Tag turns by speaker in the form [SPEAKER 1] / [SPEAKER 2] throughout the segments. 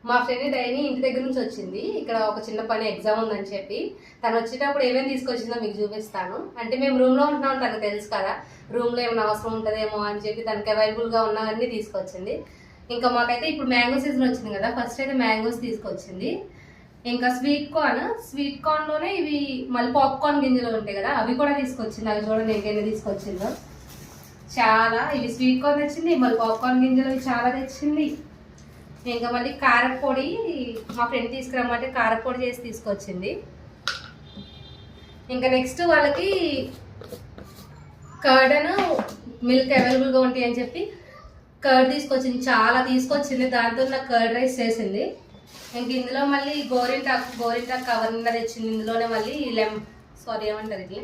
[SPEAKER 1] మా ఫ్రెండ్ డైని ఇంటి దగ్గర నుంచి వచ్చింది. ఇక్కడ ఒక చిన్న పని ఎగ్జామ్ ఉందని చెప్పి తను వచ్చేటప్పుడు ఏమేమి తీసుకొచ్చిందో మీకు చూపిస్తాను. అంటే మేము రూమ్లో ఉంటున్నాం, తనకు తెలుసు కదా రూమ్లో ఏమైనా అవసరం ఉంటుందేమో అని చెప్పి తనకి అవైలబుల్గా ఉన్నవన్నీ తీసుకొచ్చింది. ఇంకా మాకైతే ఇప్పుడు మ్యాంగో సీజన్ వచ్చింది కదా, ఫస్ట్ అయితే మ్యాంగోస్ తీసుకొచ్చింది. ఇంకా స్వీట్ కార్న్లోనే ఇవి మళ్ళీ పాప్కార్న్ గింజలు ఉంటాయి కదా, అవి కూడా తీసుకొచ్చింది. అవి చూడండి ఇంకేమైనా తీసుకొచ్చిందో. చాలా ఇవి స్వీట్ కార్న్ తెచ్చింది, మళ్ళీ పాప్కార్న్ గింజలు చాలా తెచ్చింది. ఇంకా మళ్ళీ కారపొడి మా ఫ్రెండ్ తీసుకురమ్మంటే కారపొడి చేసి తీసుకొచ్చింది. ఇంకా నెక్స్ట్ వాళ్ళకి కర్డ్ అండ్ మిల్క్ అవైలబుల్గా ఉంటాయి అని చెప్పి కర్డ్ తీసుకొచ్చింది, చాలా తీసుకొచ్చింది. దాంతో నాకు కర్డ్ రైస్ చేసింది. ఇంక ఇందులో మళ్ళీ గోరింటాకు కవర్ నిండా తెచ్చింది. ఇందులోనే మళ్ళీ ఏమంటారు ఇది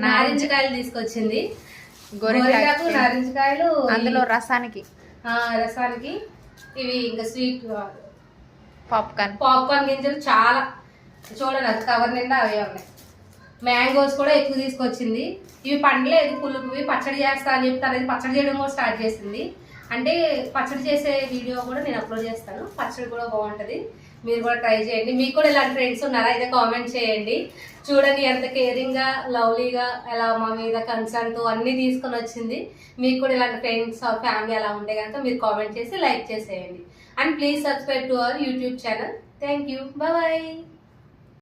[SPEAKER 1] నారింజకాయలు తీసుకొచ్చింది. గోరింటాకు నారింజకాయలు
[SPEAKER 2] అందులో రసానికి
[SPEAKER 1] ఇవి ఇంకా స్వీట్
[SPEAKER 2] పాప్కార్న్
[SPEAKER 1] గింజలు చాలా చూడండి, అది కవర్ నిండా అవే ఉన్నాయి. మ్యాంగోస్ కూడా ఎక్కువ తీసుకొచ్చింది. ఇవి పండలేదు, పులుపువి పచ్చడి చేస్తా అని చెప్తారు. అది పచ్చడి చేయడం కూడా స్టార్ట్ చేసింది. అంటే పచ్చడి చేసే వీడియో కూడా నేను అప్లోడ్ చేస్తాను. పచ్చడి కూడా బాగుంటుంది, మీరు కూడా ట్రై చేయండి. మీకు కూడా ఇలాంటి ఫ్రెండ్స్ ఉన్నారా అయితే కామెంట్ చేయండి. చూడండి ఎంత కేరింగ్గా లవ్లీగా ఎలా మా మీద కన్సర్న్తో అన్నీ తీసుకొని వచ్చింది. మీకు కూడా ఇలాంటి ఫ్రెండ్స్ ఆర్ ఫ్యామిలీ అలా ఉంటే కనుక మీరు కామెంట్ చేసి లైక్ చేసేయండి. And please subscribe to our YouTube channel. Thank you, bye.